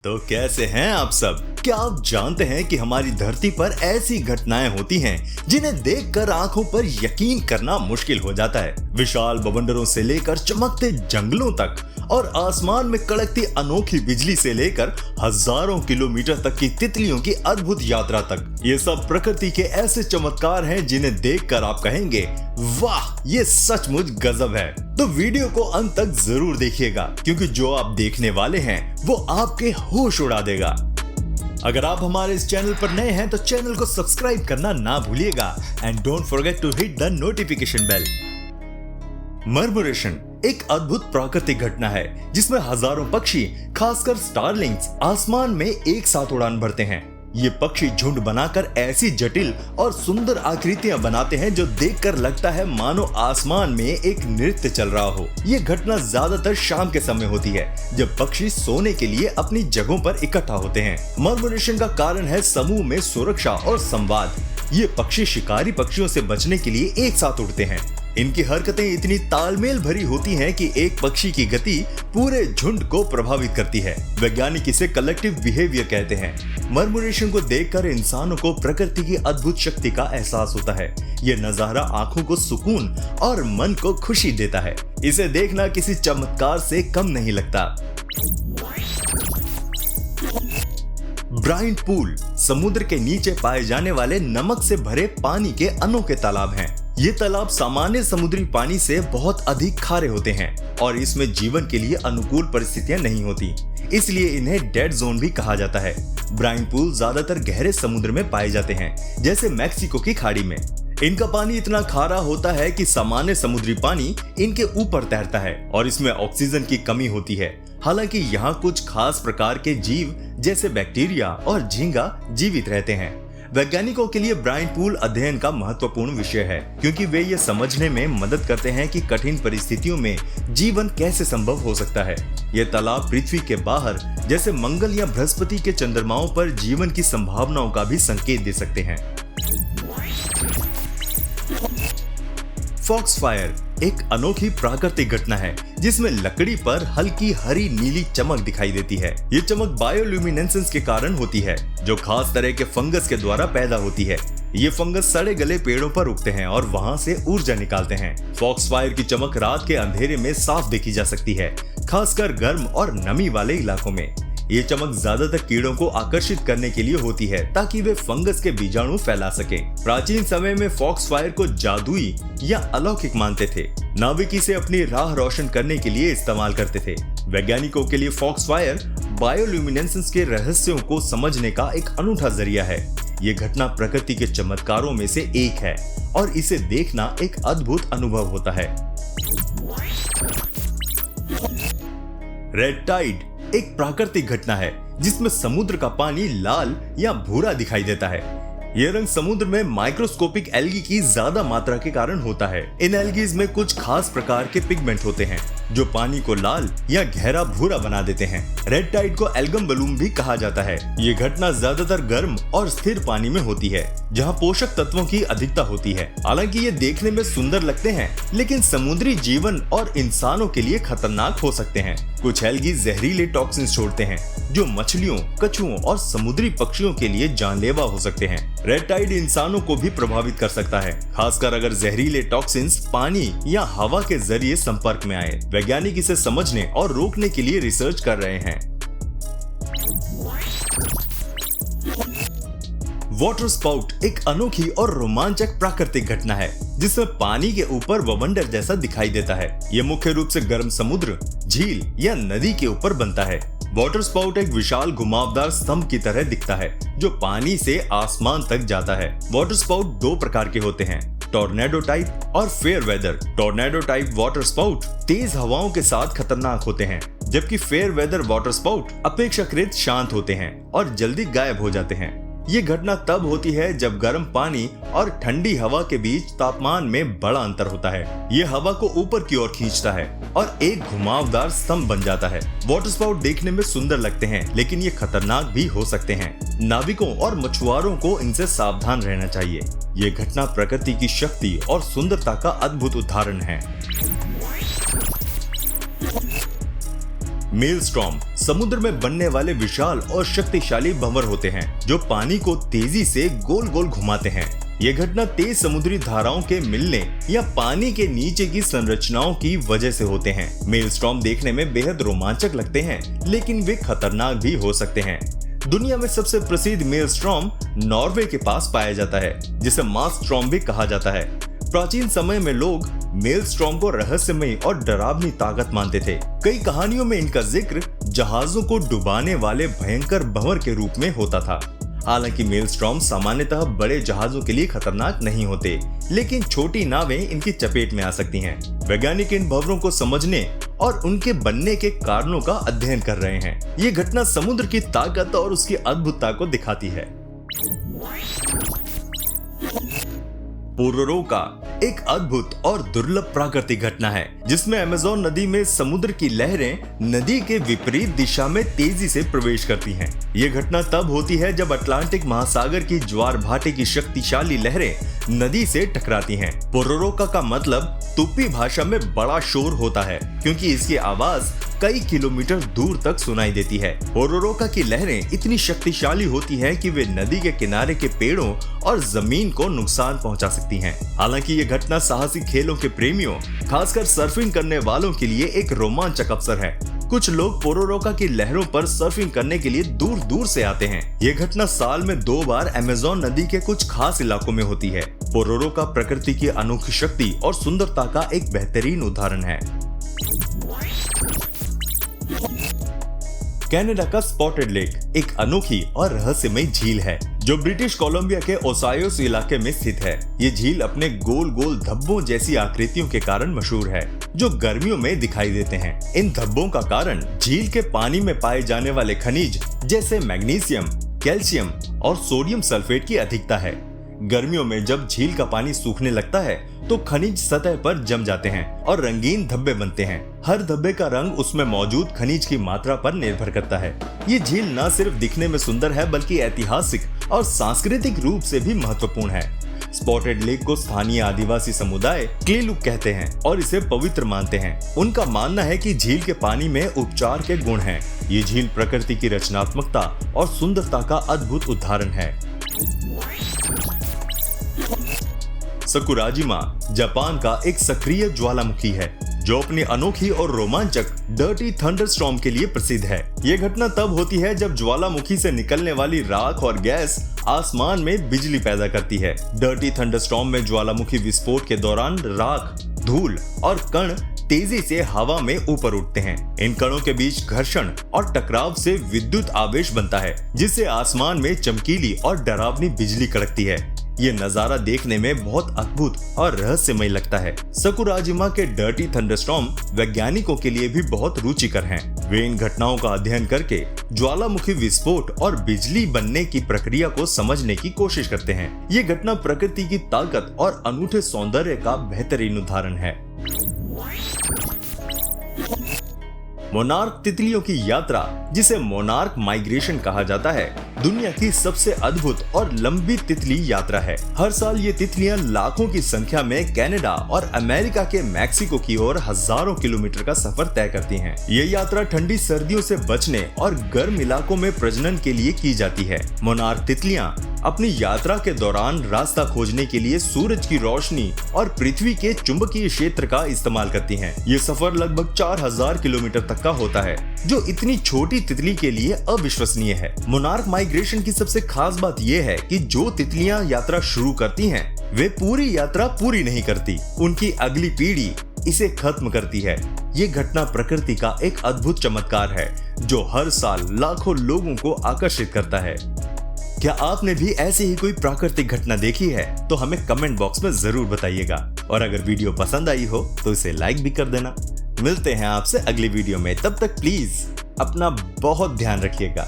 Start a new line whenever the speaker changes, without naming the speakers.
तो कैसे हैं आप सब? क्या आप जानते हैं कि हमारी धरती पर ऐसी घटनाएं होती हैं जिन्हें देखकर आंखों पर यकीन करना मुश्किल हो जाता है। विशाल बवंडरों से लेकर चमकते जंगलों तक और आसमान में कड़कती अनोखी बिजली से लेकर हजारों किलोमीटर तक की तितलियों की अद्भुत यात्रा तक, ये सब प्रकृति के ऐसे चमत्कार हैं जिन्हें देखकर आप कहेंगे वाह, ये सचमुच गजब है। तो वीडियो को अंत तक जरूर देखिएगा, क्योंकि जो आप देखने वाले हैं वो आपके होश उड़ा देगा। अगर आप हमारे इस चैनल पर नए हैं तो चैनल को सब्सक्राइब करना ना भूलिएगा and don't forget to hit the notification bell. Murmuration एक अद्भुत प्राकृतिक घटना है जिसमें हजारों पक्षी, खासकर स्टारलिंग्स, आसमान में एक साथ उड़ान भरते हैं। ये पक्षी झुंड बनाकर ऐसी जटिल और सुंदर आकृतियां बनाते हैं जो देखकर लगता है मानो आसमान में एक नृत्य चल रहा हो। ये घटना ज्यादातर शाम के समय होती है, जब पक्षी सोने के लिए अपनी जगहों पर इकट्ठा होते हैं। मर्मरेशन का कारण है समूह में सुरक्षा और संवाद। ये पक्षी शिकारी पक्षियों से बचने के लिए एक साथ उड़ते हैं। इनकी हरकतें इतनी तालमेल भरी होती हैं कि एक पक्षी की गति पूरे झुंड को प्रभावित करती है। वैज्ञानिक इसे कलेक्टिव बिहेवियर कहते हैं। मर्मरेशन को देखकर इंसानों को प्रकृति की अद्भुत शक्ति का एहसास होता है। ये नजारा आंखों को सुकून और मन को खुशी देता है। इसे देखना किसी चमत्कार से कम नहीं लगता। ब्राइन पूल समुद्र के नीचे पाए जाने वाले नमक से भरे पानी के अनोखे तालाब हैं। ये तालाब सामान्य समुद्री पानी से बहुत अधिक खारे होते हैं और इसमें जीवन के लिए अनुकूल परिस्थितियां नहीं होती, इसलिए इन्हें डेड जोन भी कहा जाता है। ब्राइन पूल ज्यादातर गहरे समुद्र में पाए जाते हैं, जैसे मैक्सिको की खाड़ी में। इनका पानी इतना खारा होता है कि सामान्य समुद्री पानी इनके ऊपर तैरता है और इसमें ऑक्सीजन की कमी होती है। हालांकि यहाँ कुछ खास प्रकार के जीव जैसे बैक्टीरिया और झींगा जीवित रहते हैं। वैज्ञानिकों के लिए ब्राइन पूल अध्ययन का महत्वपूर्ण विषय है, क्योंकि वे ये समझने में मदद करते हैं कि कठिन परिस्थितियों में जीवन कैसे संभव हो सकता है। ये तालाब पृथ्वी के बाहर जैसे मंगल या बृहस्पति के चंद्रमाओं पर जीवन की संभावनाओं का भी संकेत दे सकते हैं। फॉक्स फायर एक अनोखी प्राकृतिक घटना है जिसमें लकड़ी पर हल्की हरी नीली चमक दिखाई देती है। ये चमक बायोल्यूमिनेसेंस के कारण होती है, जो खास तरह के फंगस के द्वारा पैदा होती है। ये फंगस सड़े गले पेड़ों पर उगते हैं और वहां से ऊर्जा निकालते हैं। फॉक्स फायर की चमक रात के अंधेरे में साफ देखी जा सकती है, खासकर गर्म और नमी वाले इलाकों में। ये चमक ज्यादातर कीड़ों को आकर्षित करने के लिए होती है, ताकि वे फंगस के बीजाणु फैला सकें। प्राचीन समय में फॉक्स फायर को जादुई या अलौकिक मानते थे। नाविक इसे अपनी राह रोशन करने के लिए इस्तेमाल करते थे। वैज्ञानिकों के लिए फॉक्स फायर बायोल्यूमिनेसेंस के रहस्यों को समझने का एक अनूठा जरिया है। ये घटना प्रकृति के चमत्कारों में से एक है और इसे देखना एक अद्भुत अनुभव होता है। रेड टाइड एक प्राकृतिक घटना है जिसमें समुद्र का पानी लाल या भूरा दिखाई देता है। यह रंग समुद्र में माइक्रोस्कोपिक एल्गी की ज्यादा मात्रा के कारण होता है। इन एल्गीज में कुछ खास प्रकार के पिगमेंट होते हैं जो पानी को लाल या गहरा भूरा बना देते हैं। रेड टाइड को एल्गम बलूम भी कहा जाता है। ये घटना ज्यादातर गर्म और स्थिर पानी में होती है, जहाँ पोषक तत्वों की अधिकता होती है। हालांकि ये देखने में सुंदर लगते हैं, लेकिन समुद्री जीवन और इंसानों के लिए खतरनाक हो सकते हैं। कुछ एल्गी जहरीले टॉक्सिन्स छोड़ते हैं जो मछलियों, कछुओं और समुद्री पक्षियों के लिए जानलेवा हो सकते हैं। रेड टाइड इंसानों को भी प्रभावित कर सकता है, खासकर अगर जहरीले टॉक्सिन्स पानी या हवा के जरिए संपर्क में आए। वैज्ञानिक इसे समझने और रोकने के लिए रिसर्च कर रहे हैं। वाटर स्पाउट एक अनोखी और रोमांचक प्राकृतिक घटना है जिसमें पानी के ऊपर ववंडर जैसा दिखाई देता है। यह मुख्य रूप से गर्म समुद्र, झील या नदी के ऊपर बनता है। वाटर स्पाउट एक विशाल घुमावदार स्तंभ की तरह दिखता है जो पानी से आसमान तक जाता है। वाटर स्पाउट दो प्रकार के होते हैं, टॉर्नेडो टाइप और fair weather. Tornado type waterspout तेज हवाओं के साथ खतरनाक होते हैं, जबकि फेयर वेदर वाटर स्पाउट अपेक्षाकृत शांत होते हैं और जल्दी गायब हो जाते हैं। ये घटना तब होती है जब गर्म पानी और ठंडी हवा के बीच तापमान में बड़ा अंतर होता है। ये हवा को ऊपर की ओर खींचता है और एक घुमावदार स्तंभ बन जाता है। वाटर स्पाउट देखने में सुंदर लगते हैं, लेकिन ये खतरनाक भी हो सकते हैं। नाविकों और मछुआरों को इनसे सावधान रहना चाहिए। ये घटना प्रकृति की शक्ति और सुंदरता का अद्भुत उदाहरण है। मेलस्टॉर्म समुद्र में बनने वाले विशाल और शक्तिशाली भंवर होते हैं जो पानी को तेजी से गोल गोल घुमाते हैं। ये घटना तेज समुद्री धाराओं के मिलने या पानी के नीचे की संरचनाओं की वजह से होते हैं। मेलस्टॉर्म देखने में बेहद रोमांचक लगते हैं, लेकिन वे खतरनाक भी हो सकते हैं। दुनिया में सबसे प्रसिद्ध मेलस्टॉर्म नॉर्वे के पास पाया जाता है, जिसे मासस्टॉर्म भी कहा जाता है। प्राचीन समय में लोग मेलस्टॉर्म को रहस्यमय और डरावनी ताकत मानते थे। कई कहानियों में इनका जिक्र जहाजों को डुबाने वाले भयंकर भंवर के रूप में होता था। हालांकि मेलस्टॉर्म सामान्यतः बड़े जहाजों के लिए खतरनाक नहीं होते, लेकिन छोटी नावें इनकी चपेट में आ सकती हैं। वैज्ञानिक इन भंवरों को समझने और उनके बनने के कारणों का अध्ययन कर रहे हैं। ये घटना समुद्र की ताकत और उसकी अद्भुतता को दिखाती है। पोरोरोका एक अद्भुत और दुर्लभ प्राकृतिक घटना है, जिसमें अमेज़न नदी में समुद्र की लहरें नदी के विपरीत दिशा में तेजी से प्रवेश करती हैं। ये घटना तब होती है जब अटलांटिक महासागर की ज्वार भाटे की शक्तिशाली लहरें नदी से टकराती हैं। पोरोरोका का मतलब तुप्पी भाषा में बड़ा शोर होता है, क्योंकि इसकी आवाज कई किलोमीटर दूर तक सुनाई देती है। पोरोरोका की लहरें इतनी शक्तिशाली होती हैं कि वे नदी के किनारे के पेड़ों और जमीन को नुकसान पहुंचा सकती हैं। हालांकि ये घटना साहसिक खेलों के प्रेमियों, खासकर सर्फिंग करने वालों के लिए एक रोमांचक अवसर है। कुछ लोग पोरोरोका की लहरों पर सर्फिंग करने के लिए दूर दूर से आते हैं। ये घटना साल में 2 बार अमेज़न नदी के कुछ खास इलाकों में होती है। पोरोरोका प्रकृति की अनोखी शक्ति और सुंदरता का एक बेहतरीन उदाहरण है। कनाडा का स्पॉटेड लेक एक अनोखी और रहस्यमय झील है जो ब्रिटिश कोलंबिया के ओसायोस इलाके में स्थित है। ये झील अपने गोल गोल धब्बों जैसी आकृतियों के कारण मशहूर है, जो गर्मियों में दिखाई देते हैं। इन धब्बों का कारण झील के पानी में पाए जाने वाले खनिज जैसे मैग्नीशियम, कैल्शियम और सोडियम सल्फेट की अधिकता है। गर्मियों में जब झील का पानी सूखने लगता है तो खनिज सतह पर जम जाते हैं और रंगीन धब्बे बनते हैं। हर धब्बे का रंग उसमें मौजूद खनिज की मात्रा पर निर्भर करता है। ये झील न सिर्फ दिखने में सुंदर है, बल्कि ऐतिहासिक और सांस्कृतिक रूप से भी महत्वपूर्ण है। स्पॉटेड लेक को स्थानीय आदिवासी समुदाय क्लेलुक कहते हैं और इसे पवित्र मानते हैं। उनका मानना है कि झील के पानी में उपचार के गुण हैं। ये झील प्रकृति की रचनात्मकता और सुंदरता का अद्भुत उदाहरण है। सकुराजिमा जापान का एक सक्रिय ज्वालामुखी है जो अपनी अनोखी और रोमांचक डर्टी थंडरस्टॉर्म के लिए प्रसिद्ध है। ये घटना तब होती है जब ज्वालामुखी से निकलने वाली राख और गैस आसमान में बिजली पैदा करती है। डर्टी थंडरस्टॉर्म में ज्वालामुखी विस्फोट के दौरान राख, धूल और कण तेजी से हवा में ऊपर उठते हैं। इन कणों के बीच घर्षण और टकराव से विद्युत आवेश बनता है, जिससे आसमान में चमकीली और डरावनी बिजली कड़कती है। ये नजारा देखने में बहुत अद्भुत और रहस्यमय लगता है। सकुराजिमा के डर्टी थंडरस्टॉर्म वैज्ञानिकों के लिए भी बहुत रुचिकर हैं। वे इन घटनाओं का अध्ययन करके ज्वालामुखी विस्फोट और बिजली बनने की प्रक्रिया को समझने की कोशिश करते हैं। ये घटना प्रकृति की ताकत और अनूठे सौंदर्य का बेहतरीन उदाहरण है। मोनार्क तितलियों की यात्रा, जिसे मोनार्क माइग्रेशन कहा जाता है, दुनिया की सबसे अद्भुत और लंबी तितली यात्रा है। हर साल ये तितलियां लाखों की संख्या में कनाडा और अमेरिका के मैक्सिको की ओर हजारों किलोमीटर का सफर तय करती हैं। ये यात्रा ठंडी सर्दियों से बचने और गर्म इलाकों में प्रजनन के लिए की जाती है। मोनार्क तितलियां अपनी यात्रा के दौरान रास्ता खोजने के लिए सूरज की रोशनी और पृथ्वी के चुंबकीय क्षेत्र का इस्तेमाल करती हैं। ये सफर लगभग 4000 किलोमीटर तक का होता है, जो इतनी छोटी तितली के लिए अविश्वसनीय है। मोनार्क माइग्रेशन की सबसे खास बात यह है कि जो तितलियां यात्रा शुरू करती हैं, वे पूरी यात्रा पूरी नहीं करती। उनकी अगली पीढ़ी इसे खत्म करती है। ये घटना प्रकृति का एक अद्भुत चमत्कार है जो हर साल लाखों लोगों को आकर्षित करता है। क्या आपने भी ऐसी ही कोई प्राकृतिक घटना देखी है? तो हमें कमेंट बॉक्स में जरूर बताइएगा। और अगर वीडियो पसंद आई हो तो इसे लाइक भी कर देना। मिलते हैं आपसे अगली वीडियो में, तब तक प्लीज अपना बहुत ध्यान रखिएगा।